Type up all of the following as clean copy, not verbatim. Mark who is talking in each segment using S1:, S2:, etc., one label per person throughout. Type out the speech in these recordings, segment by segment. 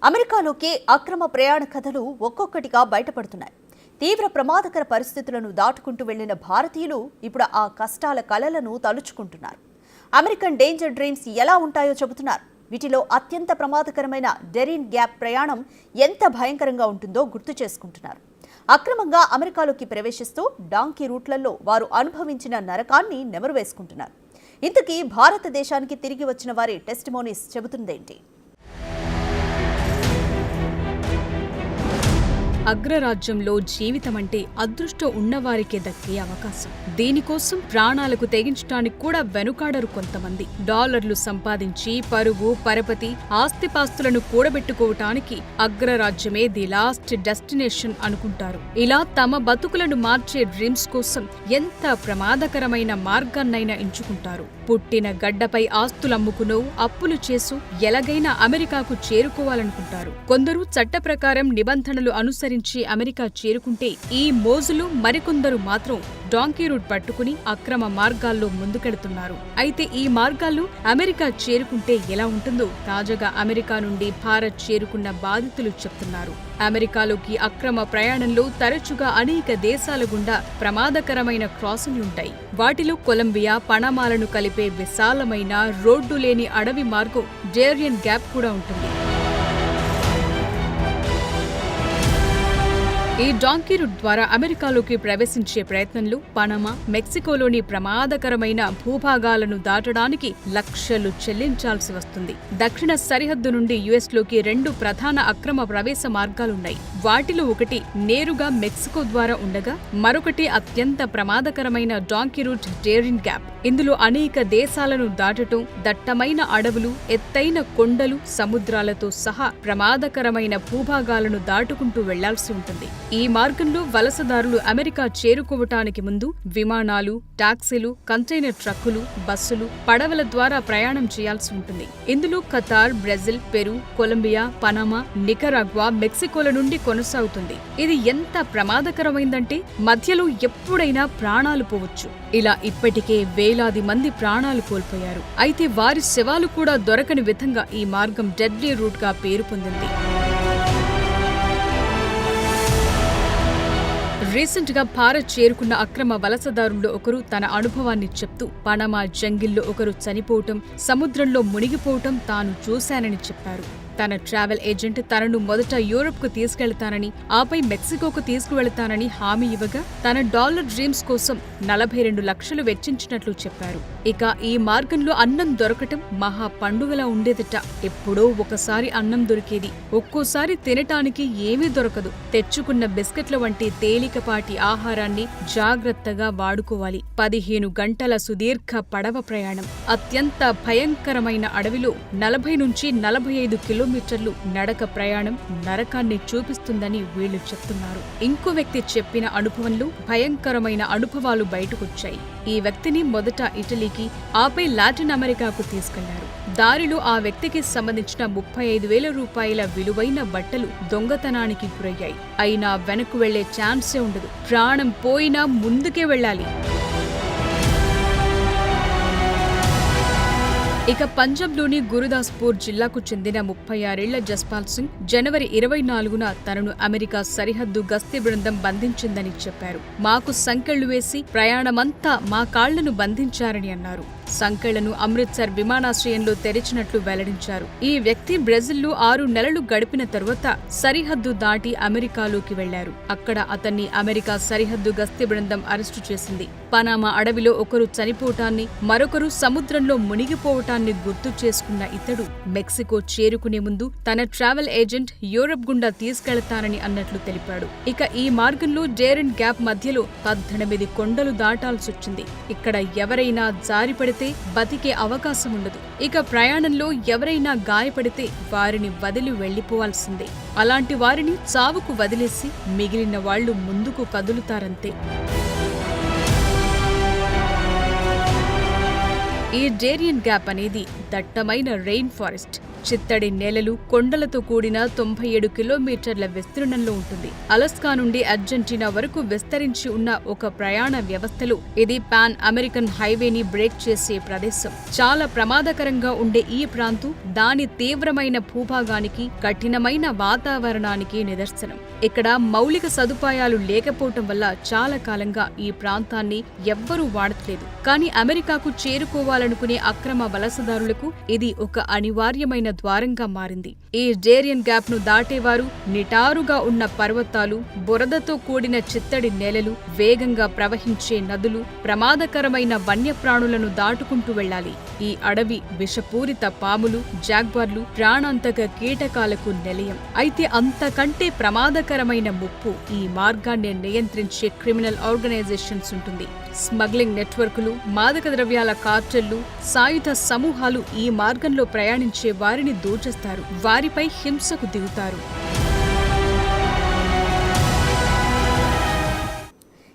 S1: అమెరికాలోకి అక్రమ ప్రయాణ కథలు ఒక్కొక్కటిగా బయటపడుతున్నాయి. తీవ్ర ప్రమాదకర పరిస్థితులను దాటుకుంటూ వెళ్లిన భారతీయులు ఇప్పుడు ఆ కష్టాల కలలను తలుచుకుంటున్నారు. అమెరికన్ డేంజర్ డ్రీమ్స్ ఎలా ఉంటాయో చెబుతున్నారు. వీటిలో అత్యంత ప్రమాదకరమైన డెరిన్ గ్యాప్ ప్రయాణం ఎంత భయంకరంగా ఉంటుందో గుర్తు చేసుకుంటున్నారు. అక్రమంగా అమెరికాలోకి ప్రవేశిస్తూ డాంకీ రూట్లలో వారు అనుభవించిన నరకాన్ని నెమరు వేసుకుంటున్నారు. ఇంతకీ భారతదేశానికి తిరిగి వచ్చిన వారి టెస్టిమోనీస్ చెబుతుందేంటి?
S2: అగ్రరాజ్యంలో జీవితమంటే అదృష్టం ఉన్నవారికే దక్కే అవకాశం. దీనికోసం ప్రాణాలకు తెగించడానికి కూడా వెనుకాడరు కొంతమంది. డాలర్లు సంపాదించి పరువు పరపతి ఆస్తిపాస్తులను కూడబెట్టుకోవటానికి అగ్రరాజ్యమే ది లాస్ట్ డెస్టినేషన్ అనుకుంటారు. ఇలా తమ బతుకులను మార్చే డ్రీమ్స్ కోసం ఎంత ప్రమాదకరమైన మార్గాన్నైనా ఎంచుకుంటారు. పుట్టిన గడ్డపై ఆస్తులమ్ముకునో అప్పులు చేసు ఎలాగైనా అమెరికాకు చేరుకోవాలనుకుంటారు. కొందరు చట్ట ప్రకారం నిబంధనలు అనుసరించి అమెరికా చేరుకుంటే ఈ మోజులు, మరికొందరు మాత్రం డాంకీ రూట్ పట్టుకుని అక్రమ మార్గాల్లో ముందుకెడుతున్నారు. అయితే ఈ మార్గాల్లో అమెరికా చేరుకుంటే ఎలా ఉంటుందో తాజాగా అమెరికా నుండి భారత్ చేరుకున్న బాధితులు చెప్తున్నారు. అమెరికాలోకి అక్రమ ప్రయాణంలో తరచుగా అనేక దేశాల గుండా ప్రమాదకరమైన క్రాసింగ్లుంటాయి. వాటిలో కొలంబియా, పనామాలను కలిపే విశాలమైన రోడ్డు లేని అడవి మార్గం డేరియన్ గ్యాప్ కూడా ఉంటుంది. ఈ డాంకీ రూట్ ద్వారా అమెరికాలోకి ప్రవేశించే ప్రయత్నంలో పనామా, మెక్సికోలోని ప్రమాదకరమైన భూభాగాలను దాటడానికి లక్షలు చెల్లించాల్సి వస్తుంది. దక్షిణ సరిహద్దు నుండి యుఎస్లోకి 2 ప్రధాన అక్రమ ప్రవేశ మార్గాలున్నాయి. వాటిలో ఒకటి నేరుగా మెక్సికో ద్వారా ఉండగా మరొకటి అత్యంత ప్రమాదకరమైన డాంకీ రూట్ డేరియన్ గ్యాప్. ఇందులో అనేక దేశాలను దాటటం, దట్టమైన అడవులు, ఎత్తైన కొండలు, సముద్రాలతో సహా ప్రమాదకరమైన భూభాగాలను దాటుకుంటూ వెళ్లాల్సి ఉంటుంది. ఈ మార్గంలో వలసదారులు అమెరికా చేరుకోవటానికి ముందు విమానాలు, టాక్సీలు, కంటైనర్ ట్రక్కులు, బస్సులు, పడవల ద్వారా ప్రయాణం చేయాల్సి ఉంటుంది. ఇందులో Qatar, Brazil, Peru, Colombia, Panama, Nicaragua, మెక్సికోల నుండి కొనసాగుతుంది. ఇది ఎంత ప్రమాదకరమైందంటే మధ్యలో ఎప్పుడైనా ప్రాణాలు పోవచ్చు. ఇలా ఇప్పటికే వేలాది మంది ప్రాణాలు కోల్పోయారు. అయితే వారి శవాలు కూడా దొరకని విధంగా ఈ మార్గం డెడ్లీ రూట్ గా పేరు పొందింది. రీసెంట్ గా భారత్ చేరుకున్న అక్రమ వలసదారుల్లో ఒకరు తన అనుభవాన్ని చెప్తూ పనామా జంగిల్లో ఒకరు చనిపోవటం, సముద్రంలో మునిగిపోవటం తాను చూశానని చెప్పారు. తన ట్రావెల్ ఏజెంట్ తనను మొదట యూరప్కు తీసుకెళ్తానని, ఆపై మెక్సికోకు తీసుకువెళతానని హామీ ఇవ్వగా తన డాలర్ డ్రీమ్స్ కోసం 42 లక్షలు వెచ్చించినట్లు చెప్పారు. ఇక ఈ మార్గంలో అన్నం దొరకటం మహా పండుగలా ఉండేదట. ఎప్పుడో ఒకసారి అన్నం దొరికేది. ఒక్కోసారి తినటానికి ఏమీ దొరకదు. తెచ్చుకున్న బిస్కెట్ల వంటి తేలికపాటి ఆహారాన్ని జాగ్రత్తగా వాడుకోవాలి. 15 గంటల సుదీర్ఘ పడవ ప్రయాణం, అత్యంత భయంకరమైన అడవిలో 40 నుంచి 45 కిలోమీటర్లు నడక ప్రయాణం నరకాన్ని చూపిస్తుందని వీళ్లు చెప్తున్నారు. ఇంకో వ్యక్తి చెప్పిన అనుభవంలో భయంకరమైన అనుభవాలు బయటకొచ్చాయి. ఈ వ్యక్తిని మొదట ఇటలీకి, ఆపై లాటిన్ అమెరికాకు తీసుకెళ్లారు. దారిలో ఆ వ్యక్తికి సంబంధించిన 35,000 రూపాయల విలువైన బట్టలు దొంగతనానికి గురయ్యాయి. అయినా వెనక్కు వెళ్లే ఛాన్సే ఉండదు. ప్రాణం పోయినా ముందుకే వెళ్లాలి. ఇక పంజాబ్లోని గురుదాస్పూర్ జిల్లాకు చెందిన 36 ఏళ్ల జస్పాల్ సింగ్ జనవరి 24న తనను అమెరికా సరిహద్దు గస్తీ బృందం బంధించిందని చెప్పారు. మాకు సంకెళ్లు వేసి ప్రయాణమంతా మా కాళ్లను బంధించారని అన్నారు. సంకెళ్లను అమృత్సర్ విమానాశ్రయంలో తెరిచినట్లు వెల్లడించారు. ఈ వ్యక్తి బ్రెజిల్లో 6 నెలలు గడిపిన తరువాత సరిహద్దు దాటి అమెరికాలోకి వెళ్లారు. అక్కడ అతన్ని అమెరికా సరిహద్దు గస్తీ బృందం అరెస్టు చేసింది. పనామా అడవిలో ఒకరు చనిపోవటాన్ని, మరొకరు సముద్రంలో మునిగిపోవటాన్ని గుర్తు చేసుకున్న ఇతడు మెక్సికో చేరుకునే ముందు తన ట్రావెల్ ఏజెంట్ యూరప్ గుండా తీసుకెళతానని అన్నట్లు తెలిపాడు. ఇక ఈ మార్గంలో డేరియన్ గ్యాప్ మధ్యలో 18 కొండలు దాటాల్సొచ్చింది. ఇక్కడ ఎవరైనా జారిపడితే బతికే అవకాశం ఉండదు. ఇక ప్రయాణంలో ఎవరైనా గాయపడితే వారిని వదిలి వెళ్లిపోవాల్సిందే. అలాంటి వారిని చావుకు వదిలేసి మిగిలిన వాళ్లు ముందుకు కదులుతారంతే. ఈ డేరియన్ గ్యాప్ అనేది దట్టమైన రెయిన్ ఫారెస్ట్. చిత్తడి నేలలు, కొండలతో కూడిన 97 కిలోమీటర్ల విస్తీర్ణంలో ఉంటుంది. అలస్కా నుండి అర్జెంటీనా వరకు విస్తరించి ఉన్న ఒక ప్రయాణ వ్యవస్థలో ఇది పాన్ అమెరికన్ హైవేని బ్రేక్ చేసే ప్రదేశం. చాలా ప్రమాదకరంగా ఉండే ఈ ప్రాంతం దాని తీవ్రమైన భూభాగానికి, కఠినమైన వాతావరణానికి నిదర్శనం. ఇక్కడ మౌలిక సదుపాయాలు లేకపోవటం వల్ల చాలా కాలంగా ఈ ప్రాంతాన్ని ఎవ్వరూ వాడట్లేదు. కానీ అమెరికాకు చేరుకోవాలనుకునే అక్రమ వలసదారులకు ఇది ఒక అనివార్యమైన ద్వారంగా మారింది. ఈ డేరియన్ గ్యాప్ ను దాటేవారు నిటారుగా ఉన్న పర్వతాలు, బురదతో కూడిన చిత్తడి నేలలు, వేగంగా ప్రవహించే నదులు, ప్రమాదకరమైన వన్యప్రాణులను దాటుకుంటూ వెళ్లాలి. ఈ అడవి విషపూరిత పాములు, జాగ్వార్లు, ప్రాణాంతక కీటకాలకు నిలయం. అయితే అంతకంటే ప్రమాదకరమైన ముప్పు ఈ మార్గాన్ని నియంత్రించే క్రిమినల్ ఆర్గనైజేషన్స్ ఉంటుంది. స్మగ్లింగ్ నెట్వర్కులు, మాదక ద్రవ్యాల కార్టెళ్లు, సాయుధ సమూహాలు ఈ మార్గంలో ప్రయాణించే వారిని దోచేస్తారు, వారిపై హింసకు దిగుతారు.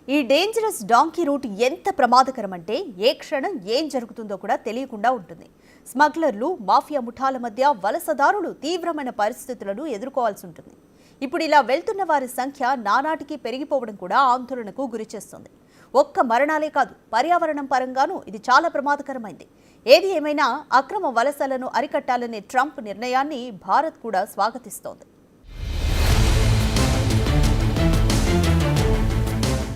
S1: ఈ డేంజరస్ డాంకీ రూట్ ఎంత ప్రమాదకరమంటే ఏ క్షణం ఏం జరుగుతుందో కూడా తెలియకుండా ఉంటుంది. స్మగ్లర్లు, మాఫియా ముఠాల మధ్య వలసదారులు తీవ్రమైన పరిస్థితులను ఎదుర్కోవాల్సి ఉంటుంది. ఇప్పుడు ఇలా వెళ్తున్న వారి సంఖ్య నానాటికి పెరిగిపోవడం కూడా ఆందోళనకు గురిచేస్తుంది. ఒక్క మరణాలే కాదు, పర్యావరణం పరంగానూ ఇది చాలా ప్రమాదకరమైంది. ఏది ఏమైనా అక్రమ వలసలను అరికట్టాలనే ట్రంప్ నిర్ణయాన్ని భారత్ కూడా స్వాగతిస్తోంది.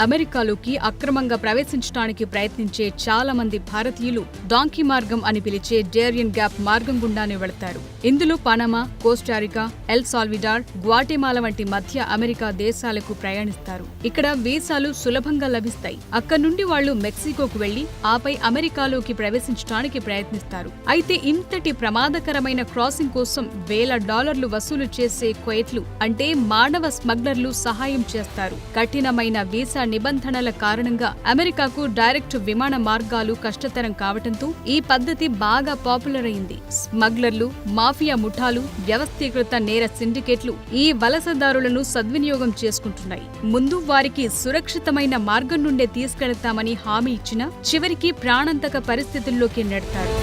S2: అమెరికాలోకి అక్రమంగా ప్రవేశించడానికి ప్రయత్నించే చాలా మంది భారతీయులు డాంకీ మార్గం అని పిలిచే డేరియన్ గ్యాప్ మార్గం గుండానే వెళతారు. ఇందులో Panama, Costa Rica, L Salvador, Guatemala వంటి మధ్య అమెరికా దేశాలకు ప్రయాణిస్తారు. ఇక్కడ వీసాలు సులభంగా లభిస్తాయి. అక్కడి నుండి వాళ్లు మెక్సికోకు వెళ్లి ఆపై అమెరికాలోకి ప్రవేశించడానికి ప్రయత్నిస్తారు. అయితే ఇంతటి ప్రమాదకరమైన క్రాసింగ్ కోసం $1,000 వసూలు చేసే క్వైట్లు అంటే మానవ స్మగ్లర్లు సహాయం చేస్తారు. కఠినమైన వీసా నిబంధనల కారణంగా అమెరికాకు డైరెక్ట్ విమాన మార్గాలు కష్టతరం కావటంతో ఈ పద్ధతి బాగా పాపులర్ అయింది. స్మగ్లర్లు, మాఫియా ముఠాలు, వ్యవస్థీకృత నేర సిండికేట్లు ఈ వలసదారులను సద్వినియోగం చేసుకుంటున్నాయి. ముందు వారికి సురక్షితమైన మార్గం నుండే తీసుకెళ్తామని హామీ ఇచ్చినా చివరికి ప్రాణాంతక పరిస్థితుల్లోకి నెడతారు.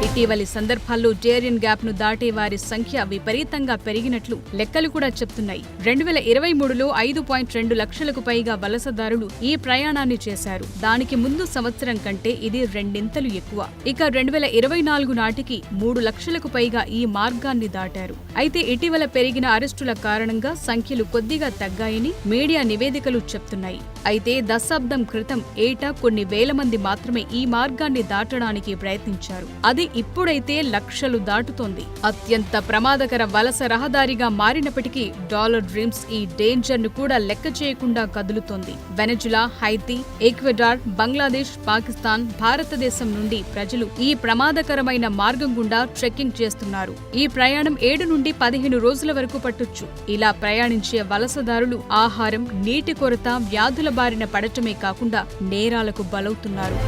S2: ఇటీవలి సందర్భాల్లో డేరియన్ గ్యాప్ ను దాటే వారి సంఖ్య విపరీతంగా పెరిగినట్లు లెక్కలు కూడా చెప్తున్నాయి. 2023లో 5.2 లక్షలకు పైగా వలసదారులు ఈ ప్రయాణాన్ని చేశారు. దానికి ముందు సంవత్సరం కంటే ఇది రెండింతలు ఎక్కువ. ఇక 2024 నాటికి 3 లక్షలకు పైగా ఈ మార్గాన్ని దాటారు. అయితే ఇటీవల పెరిగిన అరెస్టుల కారణంగా సంఖ్యలు కొద్దిగా తగ్గాయని మీడియా నివేదికలు చెప్తున్నాయి. అయితే దశాబ్దం క్రితం ఏటా కొన్ని వేల మంది మాత్రమే ఈ మార్గాన్ని దాటడానికి ప్రయత్నించారు. అది ఇప్పుడైతే లక్షలు దాటుతోంది. అత్యంత ప్రమాదకర వలస రహదారిగా మారినప్పటికీ డాలర్ డ్రీమ్స్ ఈ డేంజర్ ను కూడా లెక్క చేయకుండా కదులుతోంది. వెనజులా, హైతీ, ఈక్వెడార్, బంగ్లాదేశ్, పాకిస్తాన్, భారతదేశం నుండి ప్రజలు ఈ ప్రమాదకరమైన మార్గం గుండా ట్రెక్కింగ్ చేస్తున్నారు. ఈ ప్రయాణం 7 నుండి 15 రోజుల వరకు పట్టొచ్చు. ఇలా ప్రయాణించే వలసదారులు ఆహారం, నీటి కొరత, వ్యాధుల బారిన పడటమే కాకుండా నేరాలకు బలవుతున్నారు.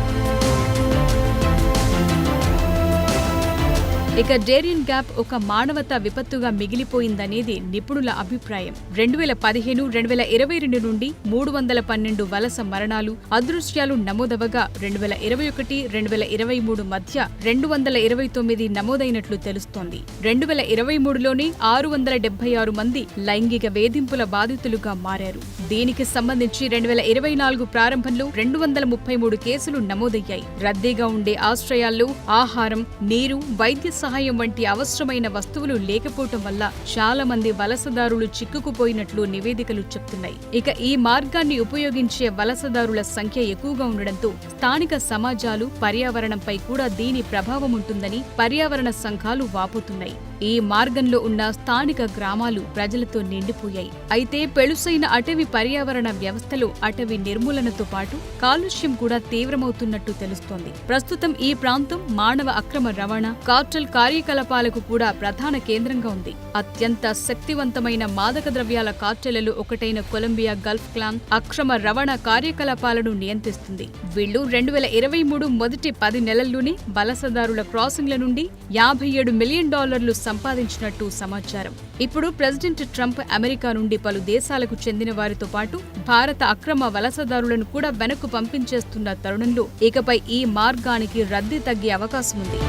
S2: ఇక డేరియన్ గ్యాప్ ఒక మానవతా విపత్తుగా మిగిలిపోయిందనేది నిపుణుల అభిప్రాయం. 2015-2022 నుండి 312 వలస మరణాలు, అదృశ్యాలు నమోదవగా 2021-2023 మధ్య 229 నమోదైనట్లు తెలుస్తోంది. 2023లోనే 676 మంది లైంగిక వేధింపుల బాధితులుగా మారారు. దీనికి సంబంధించి 2024 ప్రారంభంలో 233 కేసులు నమోదయ్యాయి. రద్దీగా ఉండే ఆశ్రయాల్లో ఆహారం, నీరు, వైద్య సహాయం వంటి అవసరమైన వస్తువులు లేకపోవటం వల్ల చాలా మంది వలసదారులు చిక్కుకుపోయినట్లు నివేదికలు చెప్తున్నాయి. ఇక ఈ మార్గాన్ని ఉపయోగించే వలసదారుల సంఖ్య ఎక్కువగా ఉండడంతో స్థానిక సమాజాలు, పర్యావరణంపై కూడా దీని ప్రభావం ఉంటుందని పర్యావరణ సంఘాలు వాపోతున్నాయి. ఈ మార్గంలో ఉన్న స్థానిక గ్రామాలు ప్రజలతో నిండిపోయాయి. అయితే పెళుసైన అటవీ పర్యావరణ వ్యవస్థలో అటవీ నిర్మూలనతో పాటు కాలుష్యం కూడా తీవ్రమవుతున్నట్టు తెలుస్తోంది. ప్రస్తుతం ఈ ప్రాంతం మానవ అక్రమ రవాణా, కార్టెల్ కార్యకలాపాలకు కూడా ప్రధాన కేంద్రంగా ఉంది. అత్యంత శక్తివంతమైన మాదక ద్రవ్యాల కార్టెళ్లలో ఒకటైన కొలంబియా గల్ఫ్ క్లాన్ అక్రమ రవాణా కార్యకలాపాలను నియంత్రిస్తుంది. వీళ్లు 2023 మొదటి 10 నెలల్లోనే వలసదారుల క్రాసింగ్ల నుండి $57 మిలియన్ సంపాదించినట్టు సమాచారం. ఇప్పుడు ప్రెసిడెంట్ ట్రంప్ అమెరికా నుండి పలు దేశాలకు చెందిన వారితో పాటు భారత అక్రమ వలసదారులను కూడా వెనక్కు పంపించేస్తున్న తరుణంలో ఇకపై ఈ మార్గానికి రద్దీ తగ్గే అవకాశముంది.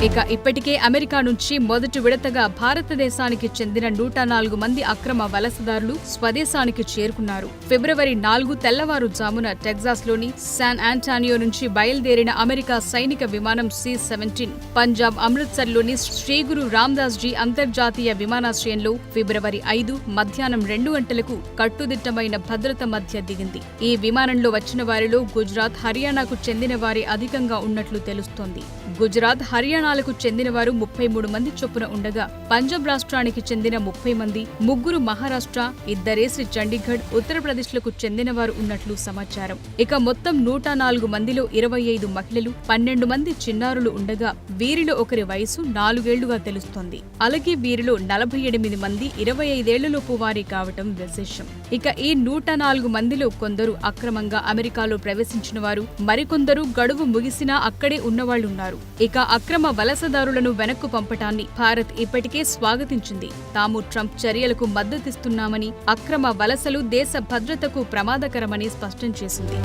S2: ఇక ఇప్పటికే అమెరికా నుంచి మొదటి విడతగా భారతదేశానికి చెందిన 104 మంది అక్రమ వలసదారులు స్వదేశానికి చేరుకున్నారు. ఫిబ్రవరి 4 తెల్లవారుజామున టెక్సాస్లోని శాన్ ఆంటోనియో నుంచి బయలుదేరిన అమెరికా సైనిక విమానం C-17 పంజాబ్ అమృత్సర్లోని శ్రీ గురు రామదాస్ జీ అంతర్జాతీయ విమానాశ్రయంలో ఫిబ్రవరి 5 మధ్యాహ్నం 2 గంటలకు కట్టుదిట్టమైన భద్రత మధ్య దిగింది. ఈ విమానంలో వచ్చిన వారిలో గుజరాత్, హర్యానాకు చెందిన వారే అధికంగా ఉన్నట్లు తెలుస్తోంది. గుజరాత్, హర్యానాలకు చెందిన వారు 33 మంది చొప్పున ఉండగా పంజాబ్ రాష్ట్రానికి చెందిన 30 మంది, 3 మహారాష్ట్ర, 2 చండీగఢ్, ఉత్తరప్రదేశ్లకు చెందిన వారు ఉన్నట్లు సమాచారం. ఇక మొత్తం 104 మందిలో 25 మహిళలు, 12 మంది చిన్నారులు ఉండగా వీరిలో ఒకరి వయసు 4 ఏళ్లుగా తెలుస్తోంది. అలాగే వీరిలో 48 మంది 25 ఏళ్లలోపు వారి కావటం విశేషం. ఇక ఈ 104 మందిలో కొందరు అక్రమంగా అమెరికాలో ప్రవేశించిన వారు, మరికొందరు గడువు ముగిసినా అక్కడే ఉన్నవాళ్లున్నారు. ఇక అక్రమ వలసదారులను వెనక్కు పంపటాన్ని భారత్ ఇప్పటికే స్వాగతించింది. తాము ట్రంప్ చర్యలకు మద్దతిస్తున్నామని, అక్రమ వలసలు దేశ భద్రతకు ప్రమాదకరమని స్పష్టం చేసింది.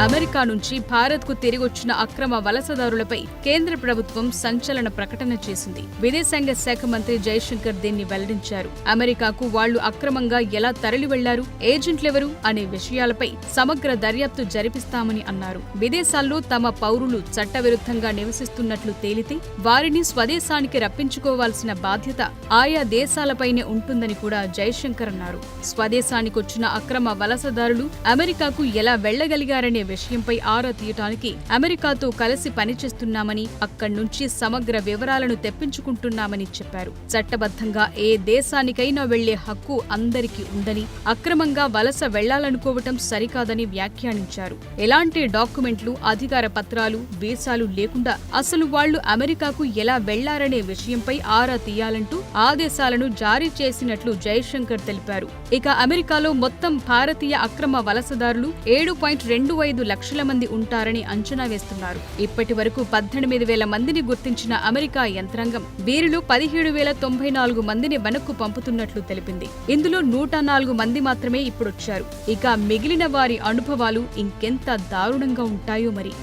S2: అమెరికా నుంచి భారత్కు తిరిగొచ్చిన అక్రమ వలసదారులపై కేంద్ర ప్రభుత్వం సంచలన ప్రకటన చేసింది. విదేశాంగ శాఖ మంత్రి జైశంకర్ దీన్ని వెల్లడించారు. అమెరికాకు వాళ్లు అక్రమంగా ఎలా తరలి వెళ్లారు, ఏజెంట్లెవరు అనే విషయాలపై సమగ్ర దర్యాప్తు జరిపిస్తామని అన్నారు. విదేశాల్లో తమ పౌరులు చట్టవిరుద్ధంగా నివసిస్తున్నట్లు తేలితే వారిని స్వదేశానికి రప్పించుకోవాల్సిన బాధ్యత ఆయా దేశాలపైనే ఉంటుందని కూడా జైశంకర్ అన్నారు. స్వదేశానికొచ్చిన అక్రమ వలసదారులు అమెరికాకు ఎలా వెళ్లగలిగారనే విషయంపై ఆరా తీయటానికి అమెరికాతో కలిసి పనిచేస్తున్నామని, అక్కడి నుంచి సమగ్ర వివరాలను తెప్పించుకుంటున్నామని చెప్పారు. చట్టబద్ధంగా ఏ దేశానికైనా వెళ్లే హక్కు అందరికీ ఉందని, అక్రమంగా వలస వెళ్లాలనుకోవటం సరికాదని వ్యాఖ్యానించారు. ఎలాంటి డాక్యుమెంట్లు, అధికార పత్రాలు, వీసాలు లేకుండా అసలు వాళ్లు అమెరికాకు ఎలా వెళ్లారనే విషయంపై ఆరా తీయాలంటూ ఆదేశాలను జారీ చేసినట్లు జైశంకర్ తెలిపారు. ఇక అమెరికాలో మొత్తం భారతీయ అక్రమ వలసదారులు 7.25 లక్షల మంది ఉంటారని అంచనా వేస్తున్నారు. ఇప్పటి వరకు 18,000 మందిని గుర్తించిన అమెరికా యంత్రాంగం వీరిలో 17,094 మందిని వెనక్కు పంపుతున్నట్లు తెలిపింది. ఇందులో 104 మంది మాత్రమే ఇప్పుడొచ్చారు. ఇక మిగిలిన వారి అనుభవాలు ఇంకెంత దారుణంగా ఉంటాయో మరి.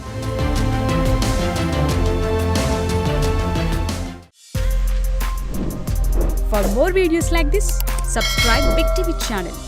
S2: For more videos like this, subscribe Big TV channel.